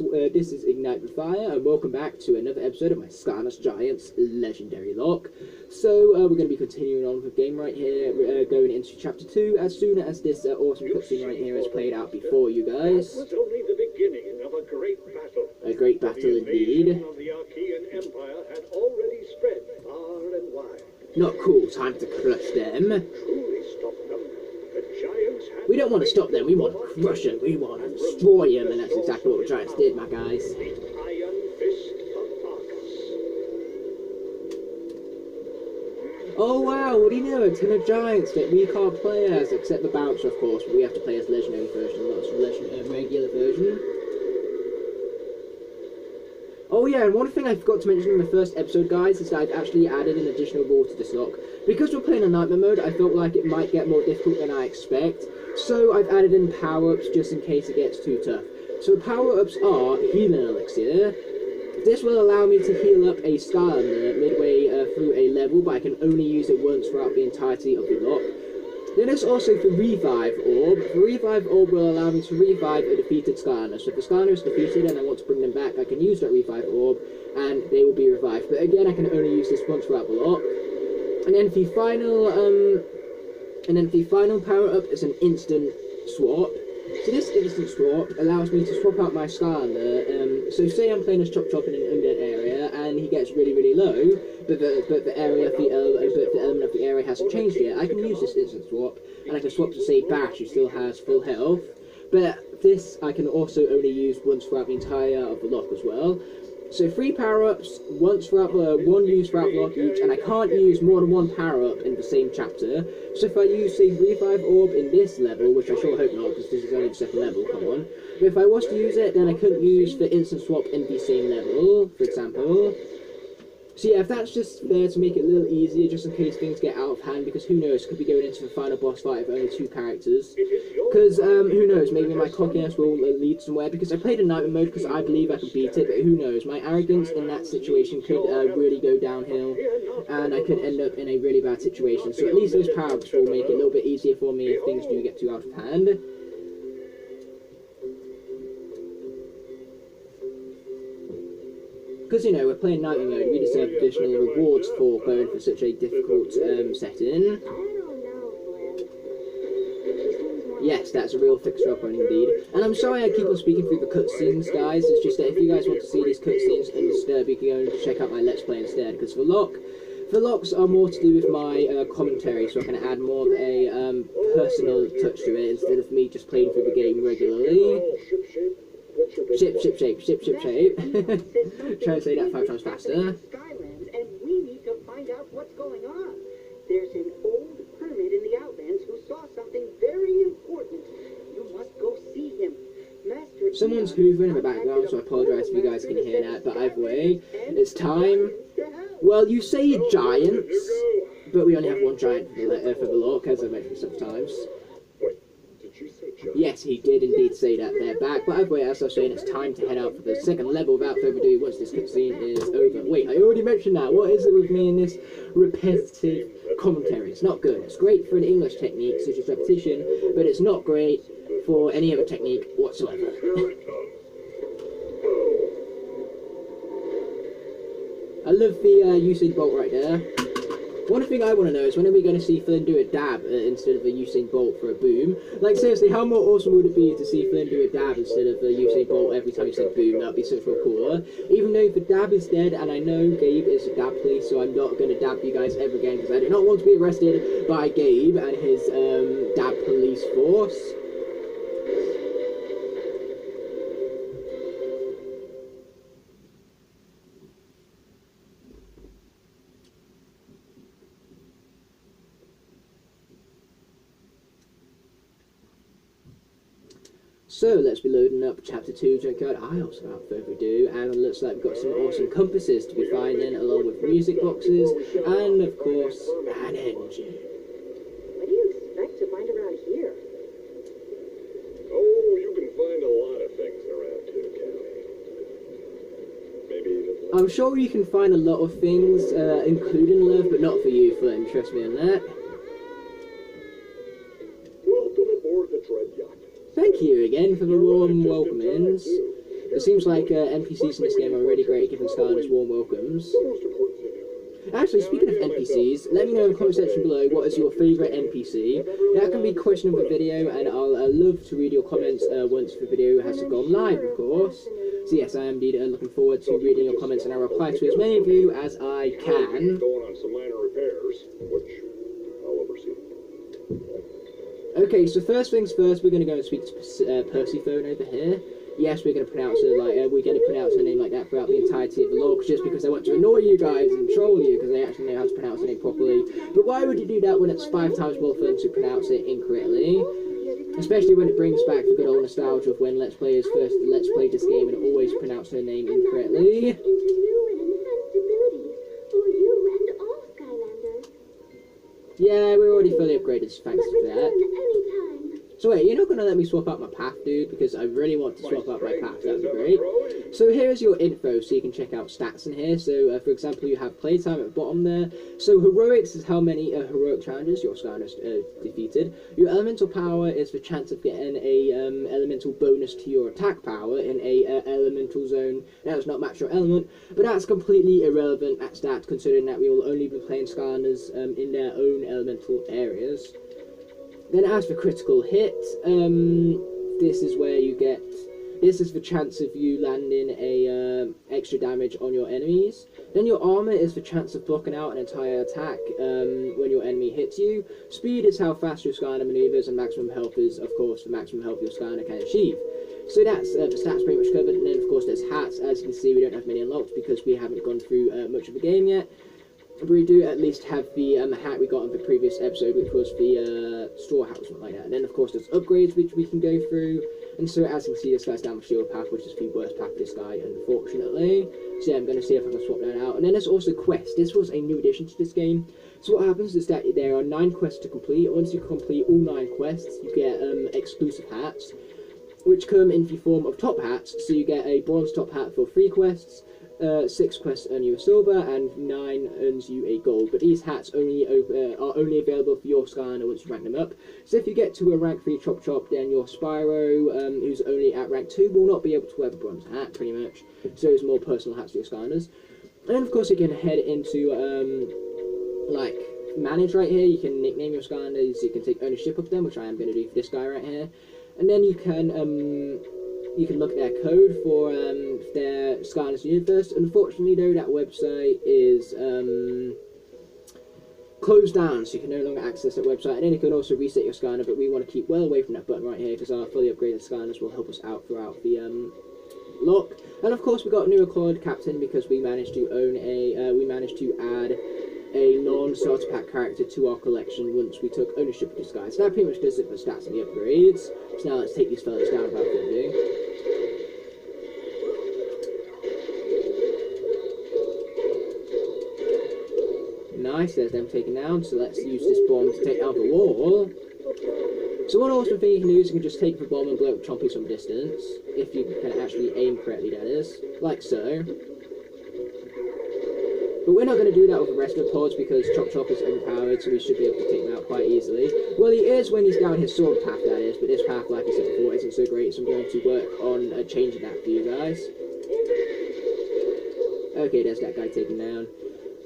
this is Ignite with Fire, and welcome back to another episode of my Skylanders Giants Legendary Locke. So, we're going to be continuing on with the game right here, going into Chapter 2, as soon as this awesome cutscene right here is played out before you guys. That was only the beginning of a great battle. A great battle indeed. The invasion of the Archean Empire had already spread far and wide. Not cool, time to crush them. Truly stop them. The Giants had... We don't want to stop them, we want to crush them, we want to destroy them, and that's exactly what the Giants did, my guys. The Iron Fist of Arcus. Oh wow, what do you know? A ton of Giants that we can't play as, except the Bouncer, of course, but we have to play as Legendary version, not as regular version. Oh yeah, and one thing I forgot to mention in the first episode, guys, is that I've actually added an additional rule to this lock. Because we're playing a Nightmare mode, I felt like it might get more difficult than I expect, so I've added in power-ups just in case it gets too tough. So power-ups are Healing Elixir. This will allow me to heal up a Skylander midway through a level, but I can only use it once throughout the entirety of the lock. Then there's also the Revive Orb. The Revive Orb will allow me to revive a defeated Skylander. So if the Skylander is defeated and I want to bring them back, I can use that Revive Orb, and they will be revived. But again, I can only use this once throughout the lock. And then the final power-up is an instant swap. So this instant swap allows me to swap out my Skylander. So say I'm playing as Chop Chop in an undead area, and he gets really, really low, but the element of the area hasn't changed yet. I can use this instant swap, and I can swap to say Bash, who still has full health. But this I can also only use once throughout the entire of the lock as well. So 3 power-ups, one use throughout the lock each, and I can't use more than 1 power-up in the same chapter. So if I use, say, Revive Orb in this level, which I sure hope not, because this is only the 2nd level, come on. But if I was to use it, then I couldn't use the instant swap in the same level, for example. So yeah, if that's just there to make it a little easier, just in case things get out of hand, because who knows, could be going into the final boss fight with only 2 characters. Because, who knows, maybe my cockiness will lead somewhere, because I played in Nightmare mode because I believe I can beat it, but who knows, my arrogance in that situation could really go downhill, and I could end up in a really bad situation. So at least those power-ups will make it a little bit easier for me if things do get too out of hand. Because, you know, we're playing Nightmare mode, we deserve additional rewards for going for such a difficult setting. Yes, that's a real fixer-upper indeed. And I'm sorry I keep on speaking through the cutscenes, guys. It's just that if you guys want to see these cutscenes undisturbed, you can go and check out my Let's Play instead. Because the locks are more to do with my commentary, so I can add more of a personal touch to it instead of me just playing through the game regularly. Ship shape. Try to say that 5 times faster. Skylands, and we need to find out what's going on. There's an old hermit in the Outlands who saw something very important. You must go see him. Master Someone's hoovering in the background, so I apologise if you guys can hear that, but either way, it's time. Well, you say giants, but we only have 1 giant for the lock, as I mentioned sometimes. Yes, he did indeed say that there back, but either way, as I was saying, it's time to head out for the 2nd level without further ado once this cutscene is over. Wait, I already mentioned that. What is it with me in this repetitive commentary? It's not good. It's great for an English technique, such as repetition, but it's not great for any other technique whatsoever. I love the Usain Bolt right there. One thing I want to know is when are we going to see Flynn do a dab instead of a Usain Bolt for a boom? Like seriously, how more awesome would it be to see Flynn do a dab instead of a Usain Bolt every time he said boom? That would be so much more cooler. Even though the dab is dead, and I know Gabe is a dab police, so I'm not going to dab you guys ever again because I do not want to be arrested by Gabe and his dab police force. So let's be loading up Chapter 2 Junkyard Isles without further ado, and it looks like we've got some awesome compasses to be finding, along with music boxes, and of course, an engine. What do you expect to find around here? Oh, you can find a lot of things around here, Callie. Maybe even... I'm sure you can find a lot of things, including love, but not for you, Flynn, trust me on that. Welcome aboard the Dread Yacht. Thank you again for the warm welcomings. It seems like NPCs in this game are really great at giving Skylanders warm welcomes. Actually, speaking of NPCs, let me know in the comment section below what is your favourite NPC. That can be a question of the video, and I'll love to read your comments once the video has gone live, of course. So yes, I am indeed looking forward to reading your comments, and I'll reply to as many of you as I can. Going on some minor repairs, which I'll oversee. Okay, so first things first, we're going to go and speak to Persephone over here. Yes, we're going to pronounce her name like that throughout the entirety of the log, just because I want to annoy you guys and troll you, because I actually know how to pronounce her name properly. But why would you do that when it's 5 times more fun to pronounce it incorrectly? Especially when it brings back the good old nostalgia of when Let's Players first Let's Play this game and always pronounce her name incorrectly. Yeah, we're already fully upgraded, thanks to that. So wait, you're not going to let me swap out my path, dude? Because I really want to swap out my path, that would be great. So here's your info, so you can check out stats in here. So, for example, you have playtime at the bottom there. So heroics is how many heroic challenges your Skylanders defeated. Your elemental power is the chance of getting a elemental bonus to your attack power in a elemental zone that does not match your element. But that's completely irrelevant at stats, considering that we will only be playing Skylanders in their own elemental areas. Then as for critical hit, this is where you get, this is the chance of you landing a extra damage on your enemies. Then your armor is the chance of blocking out an entire attack when your enemy hits you. Speed is how fast your Skylander maneuvers, and maximum health is, of course, the maximum health your Skylander can achieve. So that's the stats pretty much covered, and then of course there's hats. As you can see, we don't have many unlocked because we haven't gone through much of the game yet. But we do at least have the hat we got in the previous episode, which was the straw hat or something like that. And then of course there's upgrades which we can go through. And so as you can see, this guy's down the shield path, which is the worst path for this guy, unfortunately. So yeah, I'm going to see if I can swap that out. And then there's also quests. This was a new addition to this game. So what happens is that there are 9 quests to complete. Once you complete all 9 quests, you get exclusive hats, which come in the form of top hats. So you get a bronze top hat for 3 quests. 6 quests earn you a silver, and 9 earns you a gold. But these hats only are only available for your Skylander once you rank them up. So if you get to a rank 3 Chop Chop, then your Spyro, who's only at rank 2, will not be able to wear the bronze hat, pretty much. So there's more personal hats for your Skylanders. And then of course you can head into, like, manage right here. You can nickname your Skylanders, you can take ownership of them, which I am going to do for this guy right here. And then you can look at their code for their Skylanders universe. Unfortunately though, that website is closed down, so you can no longer access that website. And then you can also reset your Skylander, but we want to keep well away from that button right here, because our fully upgraded Skylanders will help us out throughout the lock. And of course we got a new recorded captain, because we managed to own add a non-starter pack character to our collection once we took ownership of this guy. So that pretty much does it for stats and the upgrades. So now let's take these fellas down without further ado. Nice, there's them taken down, so let's use this bomb to take out the wall. So one awesome thing you can do is you can just take the bomb and blow up Chompies from a distance, if you can actually aim correctly, that is, like so. But we're not going to do that with the rest of the pods because Chop Chop is overpowered, so we should be able to take him out quite easily. Well, he is when he's down his sword path, that is, but this path, like I said before, isn't so great, so I'm going to work on changing that for you guys. Okay, there's that guy taken down.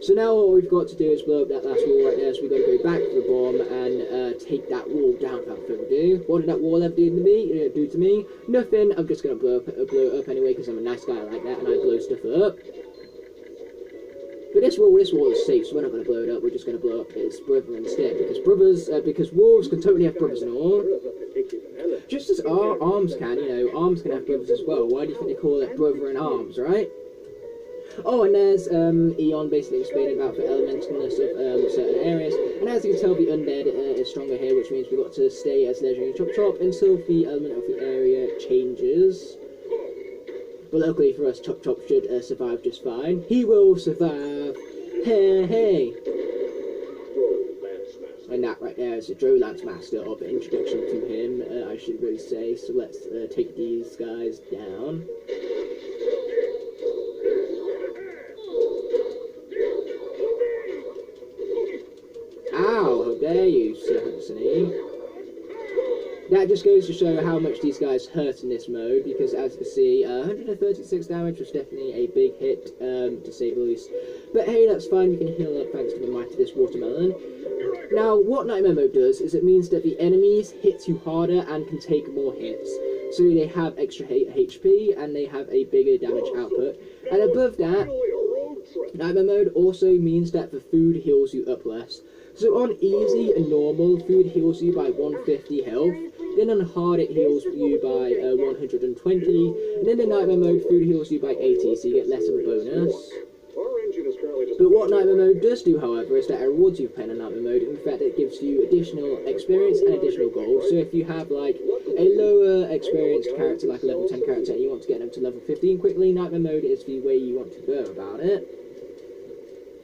So now all we've got to do is blow up that last wall right there, so we've got to go back to the bomb and take that wall down without further ado. What did that wall ever do to me? Nothing. I'm just going to blow it up anyway, because I'm a nice guy like that, and I blow stuff up. But this wall is safe, so we're not going to blow it up. We're just going to blow up his brother instead, because wolves can totally have brothers and all. Just as our arms can, you know, arms can have brothers as well. Why do you think they call it brother in arms, right? Oh, and there's Eon basically explaining about the elementalness of certain areas. And as you can tell, the undead is stronger here, which means we've got to stay as legendary Chop Chop until the element of the area changes. But luckily for us, Chop Chop should survive just fine. He will survive. Hey, hey. And that right there is the Drow Lance Master of the introduction to him, I should really say. So let's take these guys down. Ow, how dare you, Sir Hudsony. That just goes to show how much these guys hurt in this mode, because as you can see, 136 damage was definitely a big hit, to say the least. But hey, that's fine, we can heal up thanks to the might of this watermelon. Now, what Nightmare Mode does is it means that the enemies hit you harder and can take more hits. So they have extra HP, and they have a bigger damage output. And above that, Nightmare Mode also means that the food heals you up less. So on easy and normal, food heals you by 150 health, then on hard it heals you by 120, and then in Nightmare Mode, food heals you by 80, so you get less of a bonus. But what Nightmare Mode does do, however, is that it rewards you for playing on Nightmare Mode. In fact, it gives you additional experience and additional gold. So if you have, like, a lower experienced character, like a level 10 character, and you want to get them to level 15 quickly, Nightmare Mode is the way you want to go about it.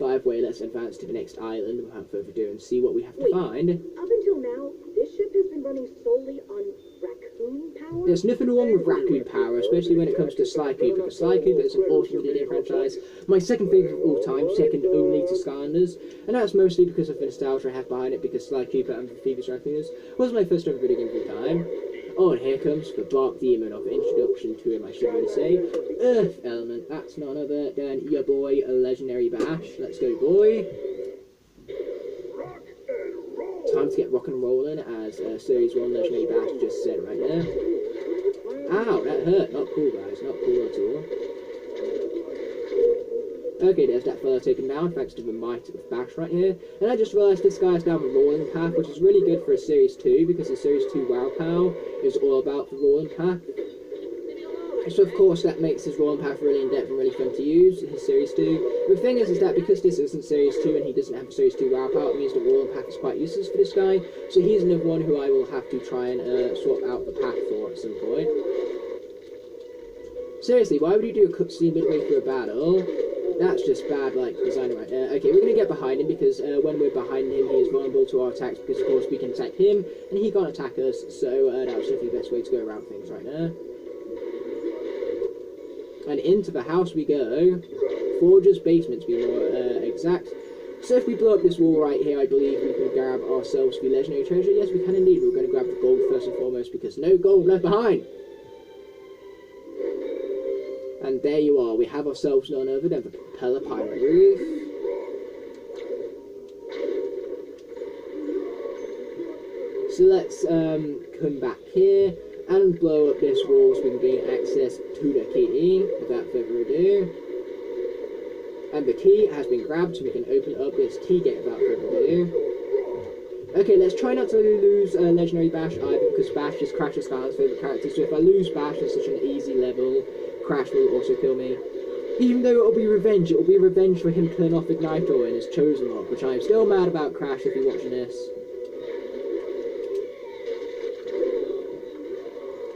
By the way, let's advance to the next island without further ado and see what we have to find. Up until now, this ship has been running solely on raccoon power? There's nothing wrong with raccoon power, especially when it comes to Sly Cooper, because Sly Cooper is an awesome video franchise. My second favourite of all time, second only to Skylanders, and that's mostly because of the nostalgia I have behind it, because Sly Cooper and the Thievius Raccoons was my first ever video game of all time. Oh, and here comes the Bark Demon of introduction to him, I should really say. Earth Element, that's none other than your boy, Legendary Bash. Let's go, boy. Time to get rock and rolling, as Series 1 Legendary Bash just said right there. Ow, that hurt. Not cool, guys. Not cool at all. Okay, there's that fella taken down, thanks to the might of Bash right here. And I just realised this guy's down the rolling path, which is really good for a Series 2, because the Series 2 WoW POW is all about the rolling path. So of course that makes his rolling path really in-depth and really fun to use, his Series 2. But the thing is that because this isn't Series 2 and he doesn't have a Series 2 WoW POW, it means the rolling path is quite useless for this guy. So he's another one who I will have to try and swap out the path for at some point. Seriously, why would you do a cutscene midway through a battle? That's just bad, like, design right there. Okay, we're going to get behind him, because when we're behind him, he is vulnerable to our attacks, because, of course, we can attack him, and he can't attack us, so that was definitely the best way to go around things right now. And into the house we go. Forger's basement, to be more exact. So if we blow up this wall right here, I believe we can grab ourselves the legendary treasure. Yes, we can indeed. We're going to grab the gold first and foremost, because no gold left behind. And there you are, we have ourselves none other than the propeller pirate roof. So let's come back here and blow up this wall so we can gain access to the key, without further ado. And the key has been grabbed so we can open up this key gate without further ado. Okay, let's try not to lose Legendary Bash either, because Bash is Crash's Skylanders' favourite character, so if I lose Bash at such an easy level, Crash will also kill me. Even though it'll be revenge for him to turn off Igniter in his chosen lock, which I am still mad about, Crash, if you're watching this.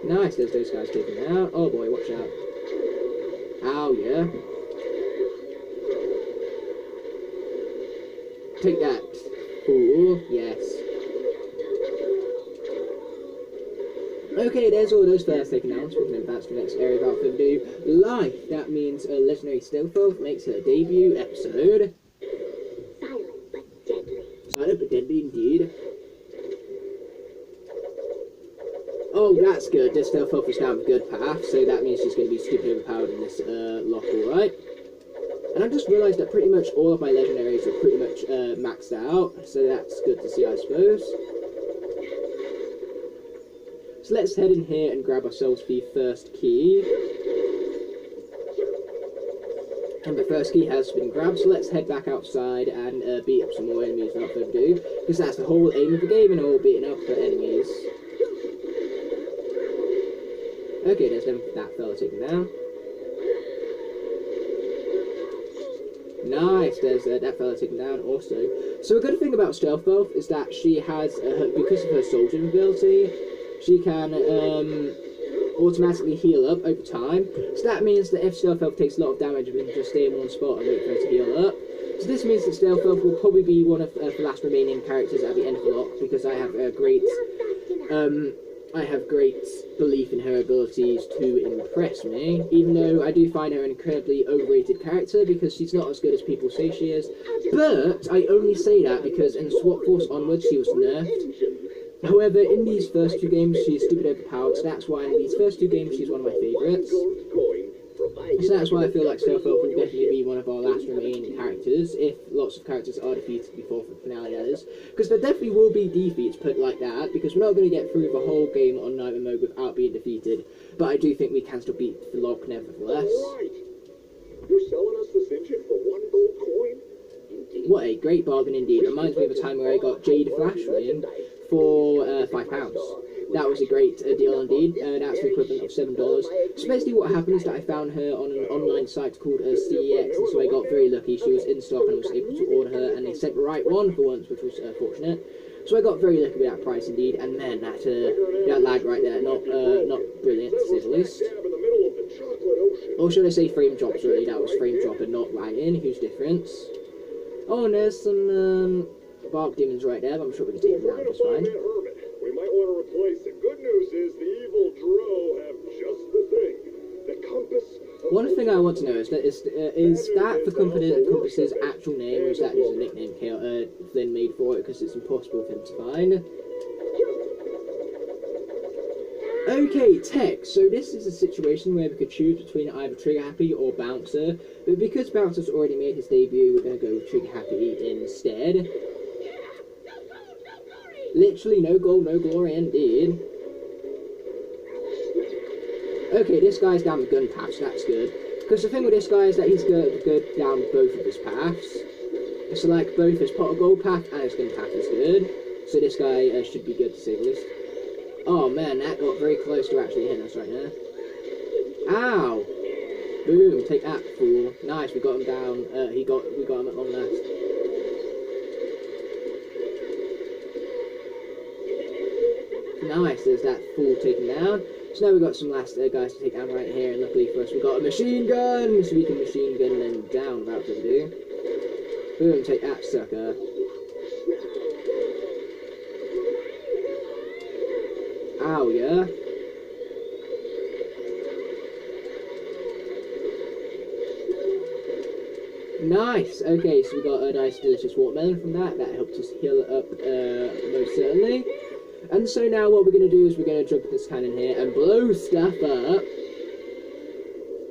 Nice, there's those guys taken out. Oh boy, watch out. Ow, yeah. Take that. Fool, yes. Okay, there's all those first taken out, so we can advance to the next area without further ado. Life, that means a legendary Stealth Elf makes her debut episode. Silent but deadly. Silent but deadly indeed. Oh, that's good. This Stealth Elf is down a good path, so that means she's going to be stupid overpowered in this lock, alright? And I've just realised that pretty much all of my legendaries are pretty much maxed out, so that's good to see, I suppose. So let's head in here and grab ourselves the first key. And the first key has been grabbed, so let's head back outside and beat up some more enemies without further ado, because that's the whole aim of the game, and all beating up the enemies. Okay, there's that fella taken down. Nice, there's that fella taken down also. So a good thing about Stealth Elf is that she has, because of her soldier ability, she can automatically heal up over time. So that means that if Stealth Elf takes a lot of damage, we can just stay in one spot and wait for her to heal up. So this means that Stealth Elf will probably be one of the last remaining characters at the end of the lock, because I have great belief in her abilities to impress me, even though I do find her an incredibly overrated character because she's not as good as people say she is. But I only say that because in Swap Force onwards she was nerfed. However, in these first two games, she's stupid overpowered, so that's why in these first two games, she's one of my favourites. So that's why I feel like Stealth Elf will definitely be one of our last remaining characters, if lots of characters are defeated before the finale, that is. Because there definitely will be defeats put like that, because we're not going to get through the whole game on Nightmare Mode without being defeated. But I do think we can still beat the Locke nevertheless. Right. You're selling us this engine for 1 gold coin? Indeed. What a great bargain indeed. Reminds me of a time where I got Jade Flashwing for £5. That was a great deal indeed. That's the equivalent of $7. So basically what happened is that I found her on an online site called CEX, and so I got very lucky. She was in stock and I was able to order her, and they sent the right one for once, which was fortunate. So I got very lucky with that price indeed, and man, that lag right there, not brilliant to say the least. Or should I say frame drops really, that was frame drop and not lagging, whose difference? Oh, and there's some bark demons right there, but I'm sure we can take them down just fine. We might want to replace it. Good news is the evil Dro have just the thing. The compass. One thing I want to know is that the compass's actual name, or is that just a nickname Flynn made for it because it's impossible for him to find? Okay, tech. So this is a situation where we could choose between either Trigger Happy or Bouncer, but because Bouncer's already made his debut, we're going to go with Trigger Happy instead. Literally no gold, no glory indeed. Okay, this guy's down the gun path, so that's good. Because the thing with this guy is that he's good down both of his paths. So like both his pot of gold path and his gun path is good. So this guy should be good to say the least. Oh man, that got very close to actually hitting us right now. Ow! Boom, take that, fool. Nice, we got him down. We got him at long last. Nice, there's that fool taken down. So now we've got some last guys to take down right here, and luckily for us we've got a machine gun, so we can machine gun them down without further ado. Boom, take that, sucker. Ow, yeah. Nice, okay, so we got a nice delicious watermelon from that. That helped us heal it up, most certainly. And so now what we're going to do is we're going to jump this cannon here and blow stuff up.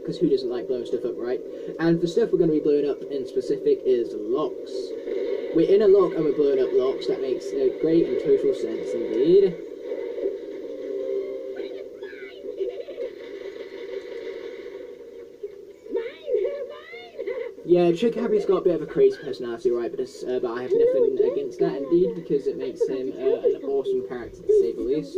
Because who doesn't like blowing stuff up, right? And the stuff we're going to be blowing up in specific is locks. We're in a lock and we're blowing up locks. That makes great and total sense indeed. Yeah, Trigger Happy's got a bit of a crazy personality, right? But I have nothing against that, indeed, because it makes him an awesome character, to say the least.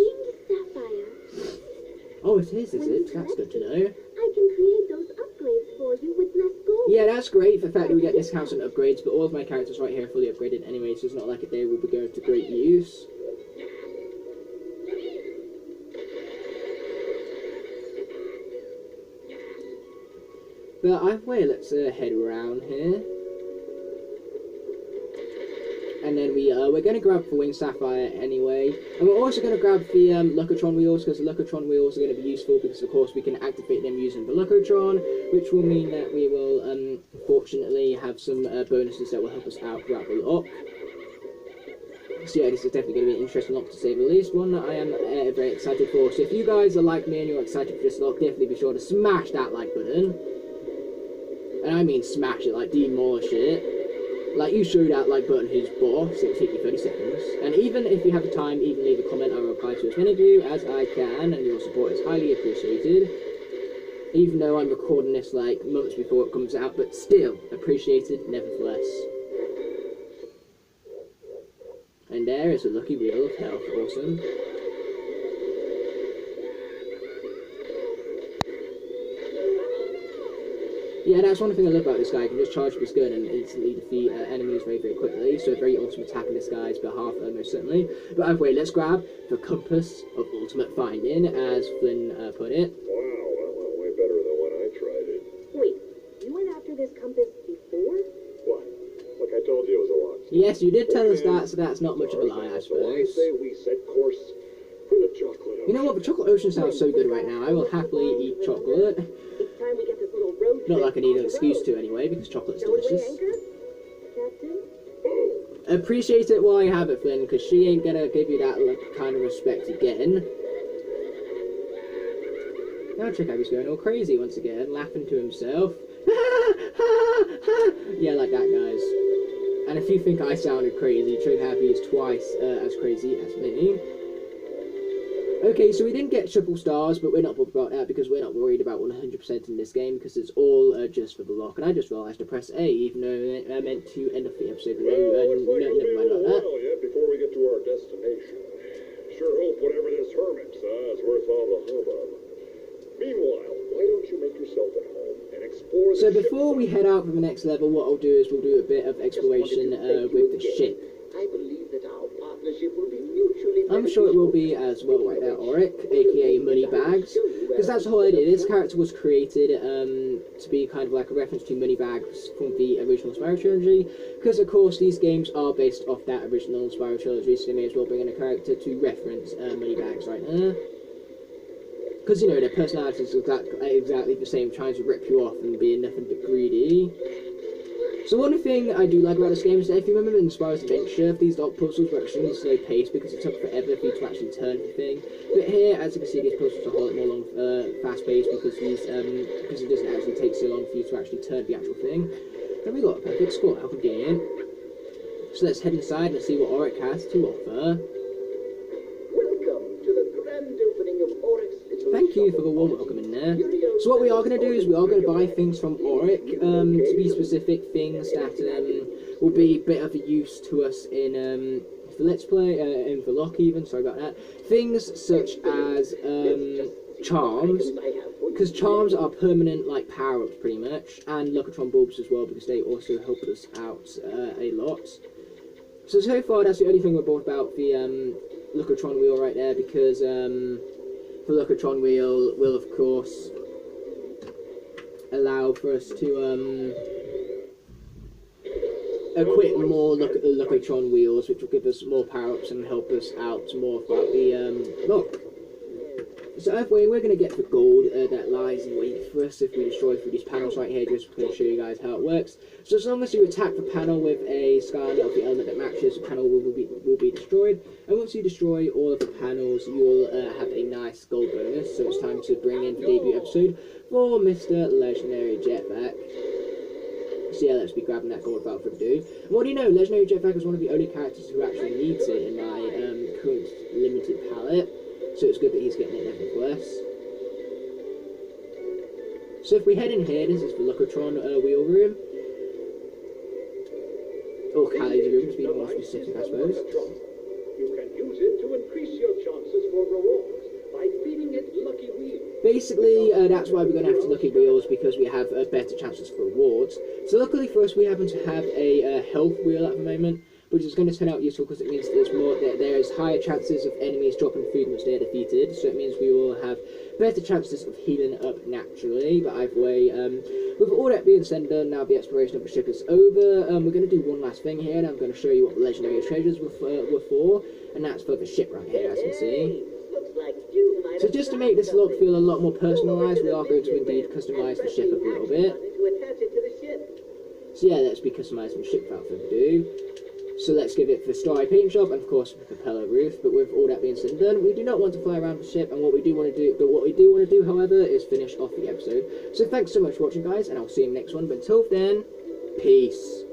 Oh, it is it? That's good to know. I can create those upgrades for you with less gold. Yeah, that's great, the fact that we get discounts on upgrades, but all of my characters right here are fully upgraded anyway, so it's not like they will be going to great use. But either way, let's head around here. And then we're going to grab the Wing Sapphire anyway. And we're also going to grab the Luckotron wheels, because the Luckotron wheels are going to be useful, because of course we can activate them using the Luckotron, which will mean that we will, fortunately, have some bonuses that will help us out throughout the lock. So yeah, this is definitely going to be an interesting lock, to say the least. One that I am very excited for. So if you guys are like me and you're excited for this lock, definitely be sure to smash that like button. And I mean smash it, like demolish it. Like, you show that like button who's boss, it'll take you 30 seconds. And even if you have the time, even leave a comment, I will reply to as many of you as I can, and your support is highly appreciated. Even though I'm recording this like months before it comes out, but still appreciated nevertheless. And there is a lucky wheel of health, awesome. Yeah, that's one thing I love about this guy. You can just charge with his gun and instantly defeat enemies very, very quickly. So a very awesome attack on this guy's behalf, most certainly. But either way, let's grab the Compass of Ultimate Finding, as Flynn put it. Wow, that went way better than when I tried it. Wait, you went after this compass before? What? Like I told you, it was a lot. Yes, you did tell us that, so that's not much of a lie, I So I suppose. say we set course for the chocolate ocean. You know what, the Chocolate Ocean sounds so good right now. I will happily eat chocolate. It's time we get this little road Not trip like I need on an the excuse road. to anyway, because chocolate's Shall we weigh delicious. anchor, Captain? appreciate it while you have it, Flynn, because she ain't gonna give you that kind of respect again. Now check out he's going all crazy once again, laughing to himself. Yeah, like that, guys. And if you think I sounded crazy, Trigger Happy is twice as crazy as me. Okay, so we didn't get triple stars, but we're not bothered about that because we're not worried about 100% in this game because it's all just for the lock. And I just realised to press A, even though I meant to end off the episode with Well, looks like never it'll be a mind little about that. while yet before we get to our destination. Sure hope whatever this hermit saw is worth all the hubbub. Meanwhile, why don't you make yourself at home and explore the So ship before we head out for the next level, what I'll do is we'll do a bit of exploration with the ship. I believe that our partnership will be mutually I'm sure it will be as well right there, Auric, aka Moneybags, because that's the whole idea. This character was created to be kind of like a reference to Moneybags from the original Spyro trilogy, because of course these games are based off that original Spyro trilogy, so they may as well bring in a character to reference Moneybags right there. Because, you know, their personalities are exactly the same, trying to rip you off and being nothing but greedy. So one thing I do like about this game is that if you remember in Spyro's Adventure, these dot puzzles were extremely slow paced because it took forever for you to actually turn the thing. But here, as you can see, these puzzles are a whole lot more fast paced because it doesn't actually take so long for you to actually turn the actual thing. And we got a perfect score, how convenient. So let's head inside and see what Auric has to offer. Welcome to the grand opening of Oryx. Thank you for the warm welcome in there. So what we are going to do is we are going to buy things from Auric, to be specific, things that will be a bit of a use to us in the Let's Play, in the Locke even, sorry about that. Things such as charms, because charms are permanent like power-ups pretty much, and Lockatron bulbs as well because they also help us out a lot. So far that's the only thing we're bought about the Lockatron wheel right there because the Lockatron wheel will, of course, allow for us to equip more Lockatron wheels, which will give us more power-ups and help us out more about the lock. So either way, we're going to get the gold that lies in wait for us if we destroy through these panels right here, just to show you guys how it works. So as long as you attack the panel with a Skylander of the element that matches, the panel will be destroyed. And once you destroy all of the panels, you'll have a nice gold bonus. So it's time to bring in the debut episode for Mr. Legendary Jetpack. So yeah, let's be grabbing that gold without further ado. And what do you know, Legendary Jetpack is one of the only characters who actually needs it in my current limited palette. So it's good that he's getting it nevertheless. So if we head in here, this is the Lockatron wheel room. Or Callie's room, to be more specific, I suppose. You can use it to increase your chances for rewards by feeding it lucky wheels. Basically, that's why we're going to have to lucky wheels, because we have better chances for rewards. So luckily for us, we happen to have a health wheel at the moment, which is going to turn out useful because it means there's higher chances of enemies dropping food once they're defeated, so it means we will have better chances of healing up naturally. But either way, with all that being said and done, now the exploration of the ship is over. We're going to do one last thing here, and I'm going to show you what the legendary treasures were for, and that's for the ship right here, as you can see. So just to make this look feel a lot more personalised, we are going to indeed customise the ship up a little bit. So yeah, let's be customising the ship without further ado. So let's give it the Starry Paint Job, and of course the propeller roof. But with all that being said and done, we do not want to fly around the ship, and what we do want to do, however, is finish off the episode. So thanks so much for watching, guys, and I'll see you in the next one. But until then, peace.